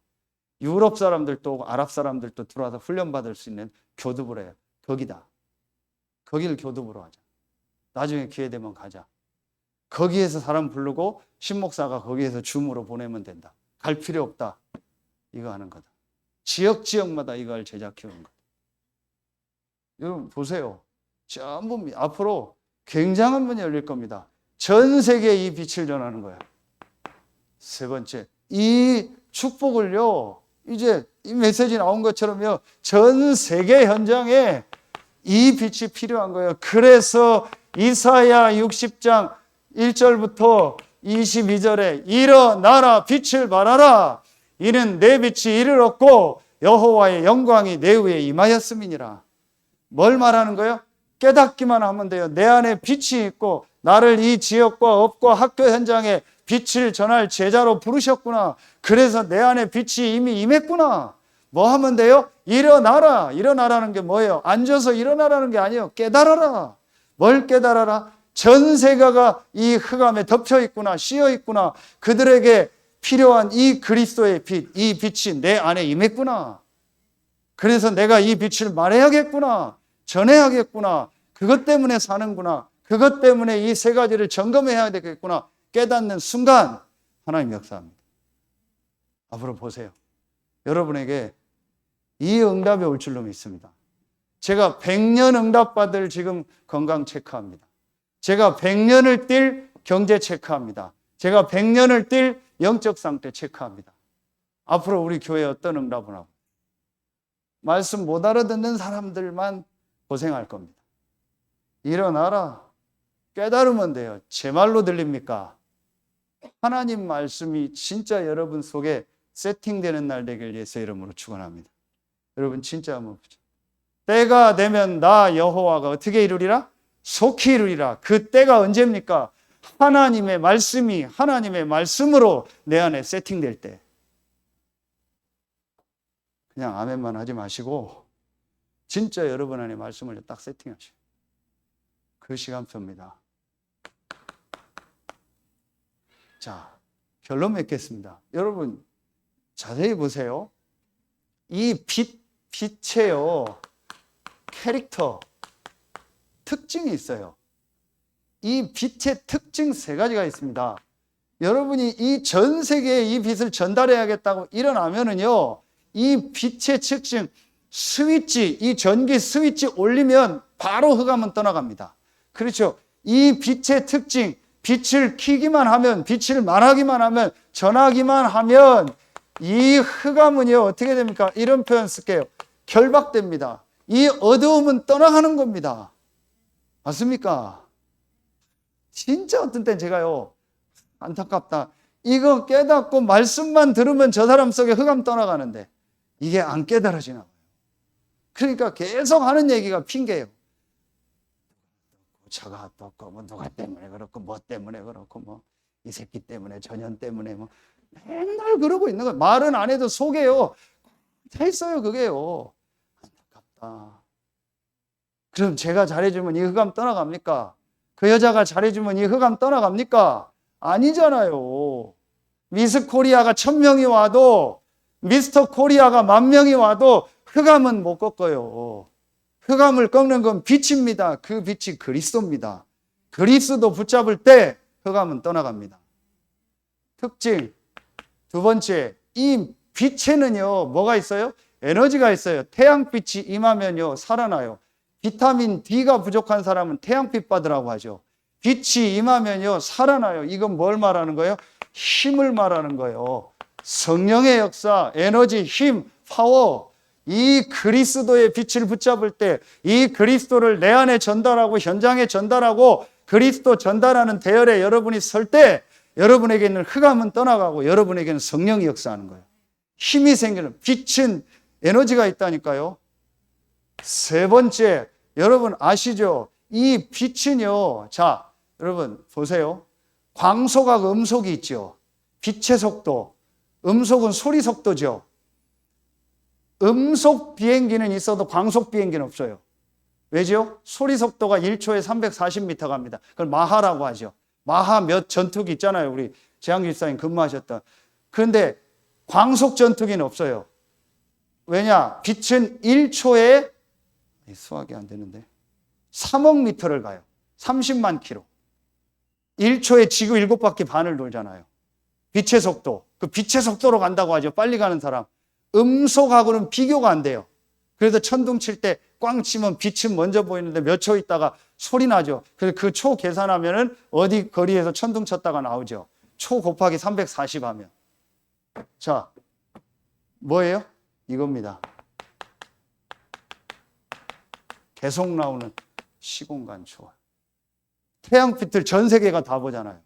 유럽 사람들도 아랍 사람들도 들어와서 훈련받을 수 있는 교두부래요. 거기다. 거기를 교두부로 하자. 나중에 기회 되면 가자. 거기에서 사람 부르고 신목사가 거기에서 줌으로 보내면 된다. 갈 필요 없다. 이거 하는 거다. 지역마다 이걸 제작해오는 거다. 여러분 보세요. 전부 앞으로 굉장한 문이 열릴 겁니다. 전 세계에 이 빛을 전하는 거야. 세 번째, 이 축복을요. 이제 이 메시지 나온 것처럼요. 전 세계 현장에 이 빛이 필요한 거예요. 그래서 이사야 60장 1절부터 22절에 일어나라 빛을 발하라 이는 내 빛이 이를 얻고 여호와의 영광이 내 위에 임하였음이니라. 뭘 말하는 거예요? 깨닫기만 하면 돼요. 내 안에 빛이 있고 나를 이 지역과 업과 학교 현장에 빛을 전할 제자로 부르셨구나. 그래서 내 안에 빛이 이미 임했구나. 뭐 하면 돼요? 일어나라. 일어나라는 게 뭐예요? 앉아서 일어나라는 게 아니에요. 깨달아라. 뭘 깨달아라? 전 세계가 이 흑암에 덮여 있구나, 씌어 있구나. 그들에게 필요한 이 그리스도의 빛, 이 빛이 내 안에 임했구나. 그래서 내가 이 빛을 말해야겠구나, 전해야겠구나. 그것 때문에 사는구나. 그것 때문에 이 세 가지를 점검해야 되겠구나. 깨닫는 순간 하나님 역사합니다. 앞으로 보세요. 여러분에게 이 응답이 올 줄로 믿습니다. 제가 100년 응답받을 지금 건강 체크합니다. 제가 100년을 뛸 경제 체크합니다. 제가 100년을 뛸 영적 상태 체크합니다. 앞으로 우리 교회에 어떤 응답을 하고 말씀 못 알아듣는 사람들만 고생할 겁니다. 일어나라. 깨달으면 돼요. 제 말로 들립니까? 하나님 말씀이 진짜 여러분 속에 세팅되는 날 되길 예수의 이름으로 축원합니다. 여러분 진짜 한번 보죠. 때가 되면 나 여호와가 어떻게 이루리라? 속히 이루리라. 그 때가 언제입니까? 하나님의 말씀이 하나님의 말씀으로 내 안에 세팅될 때. 그냥 아멘만 하지 마시고 진짜 여러분 안에 말씀을 딱 세팅하시오. 그 시간표입니다. 자, 결론 맺겠습니다. 여러분 자세히 보세요. 이 빛에요 캐릭터 특징이 있어요. 이 빛의 특징 세 가지가 있습니다. 여러분이 이 전 세계에 이 빛을 전달해야겠다고 일어나면은요, 이 빛의 특징, 스위치, 이 전기 스위치 올리면 바로 흑암은 떠나갑니다. 그렇죠. 이 빛의 특징, 빛을 켜기만 하면, 빛을 말하기만 하면, 전하기만 하면, 이 흑암은요, 어떻게 됩니까? 이런 표현 쓸게요. 결박됩니다. 이 어두움은 떠나가는 겁니다. 맞습니까? 진짜 어떤 땐 제가요, 안타깝다. 이거 깨닫고 말씀만 들으면 저 사람 속에 흑암 떠나가는데 이게 안 깨달아지나 봐요. 그러니까 계속 하는 얘기가 핑계예요. 차가 어떻고 뭐 누가 때문에 그렇고 뭐 때문에 그렇고 뭐 이 새끼 때문에 전현 때문에 뭐 맨날 그러고 있는 거예요. 말은 안 해도 속에요. 다 있어요 그게요. 안타깝다. 그럼 제가 잘해주면 이 흑암 떠나갑니까? 그 여자가 잘해주면 이 흑암 떠나갑니까? 아니잖아요. 미스 코리아가 1000명이 와도 미스터 코리아가 10,000명이 와도 흑암은 못 꺾어요. 흑암을 꺾는 건 빛입니다. 그 빛이 그리스도입니다. 그리스도 붙잡을 때 흑암은 떠나갑니다. 특징 두 번째, 이 빛에는요 뭐가 있어요? 에너지가 있어요. 태양빛이 임하면요 살아나요. 비타민 D가 부족한 사람은 태양빛 받으라고 하죠. 빛이 임하면요 살아나요. 이건 뭘 말하는 거예요? 힘을 말하는 거예요. 성령의 역사, 에너지, 힘, 파워. 이 그리스도의 빛을 붙잡을 때 이 그리스도를 내 안에 전달하고 현장에 전달하고 그리스도 전달하는 대열에 여러분이 설 때 여러분에게는 흑암은 떠나가고 여러분에게는 성령이 역사하는 거예요. 힘이 생기는, 빛은 에너지가 있다니까요. 세 번째, 여러분 아시죠? 이 빛은요, 자, 여러분 보세요. 광속하고 음속이 있죠. 빛의 속도, 음속은 소리 속도죠. 음속 비행기는 있어도 광속 비행기는 없어요. 왜죠? 소리 속도가 1초에 340m 갑니다. 그걸 마하라고 하죠. 마하 몇 전투기 있잖아요. 우리 재앙 집사님 근무하셨던. 그런데 광속 전투기는 없어요. 왜냐? 빛은 1초에 수학이 안 되는데 3억 미터를 가요. 30만 킬로. 1초에 지구 7바퀴 반을 돌잖아요. 빛의 속도. 그 빛의 속도로 간다고 하죠. 빨리 가는 사람. 음속하고는 비교가 안 돼요. 그래서 천둥 칠 때 꽝 치면 빛은 먼저 보이는데 몇 초 있다가 소리 나죠. 그래서 그 초 계산하면은 어디 거리에서 천둥 쳤다가 나오죠. 초 곱하기 340 하면. 자, 뭐예요? 이겁니다. 계속 나오는 시공간 초월. 태양빛을 전 세계가 다 보잖아요.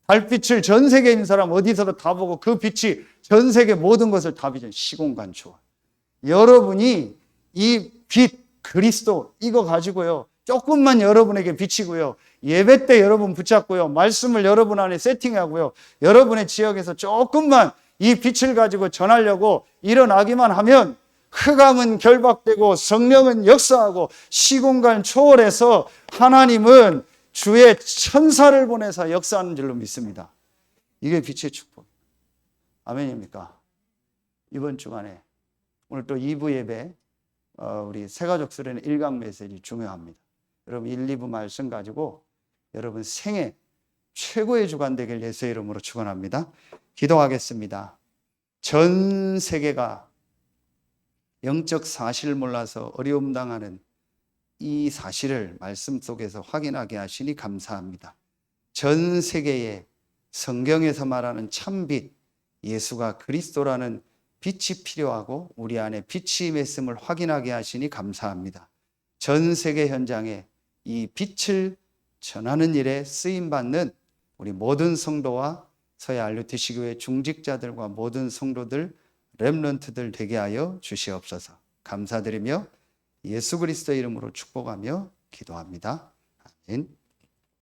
달빛을 전 세계에 있는 사람 어디서도 다 보고 그 빛이 전 세계 모든 것을 다 비춰. 시공간 초월. 여러분이 이 빛, 그리스도 이거 가지고요. 조금만 여러분에게 비치고요. 예배 때 여러분 붙잡고요. 말씀을 여러분 안에 세팅하고요. 여러분의 지역에서 조금만 이 빛을 가지고 전하려고 일어나기만 하면 흑암은 결박되고 성령은 역사하고 시공간 초월해서 하나님은 주의 천사를 보내서 역사하는 줄로 믿습니다. 이게 빛의 축복. 아멘입니까? 이번 주간에 오늘 또 2부 예배 우리 새가족 수련의 1강 메시지 중요합니다. 여러분 1, 2부 말씀 가지고 여러분 생애 최고의 주간 되길 예수의 이름으로 축원합니다. 기도하겠습니다. 전 세계가 영적 사실을 몰라서 어려움 당하는 이 사실을 말씀 속에서 확인하게 하시니 감사합니다. 전 세계에 성경에서 말하는 참빛 예수가 그리스도라는 빛이 필요하고 우리 안에 빛이 임했음을 확인하게 하시니 감사합니다. 전 세계 현장에 이 빛을 전하는 일에 쓰임받는 우리 모든 성도와 서해 알루티시교회 중직자들과 모든 성도들, 렘넌트들 되게 하여 주시옵소서. 감사드리며 예수 그리스도의 이름으로 축복하며 기도합니다. 아멘.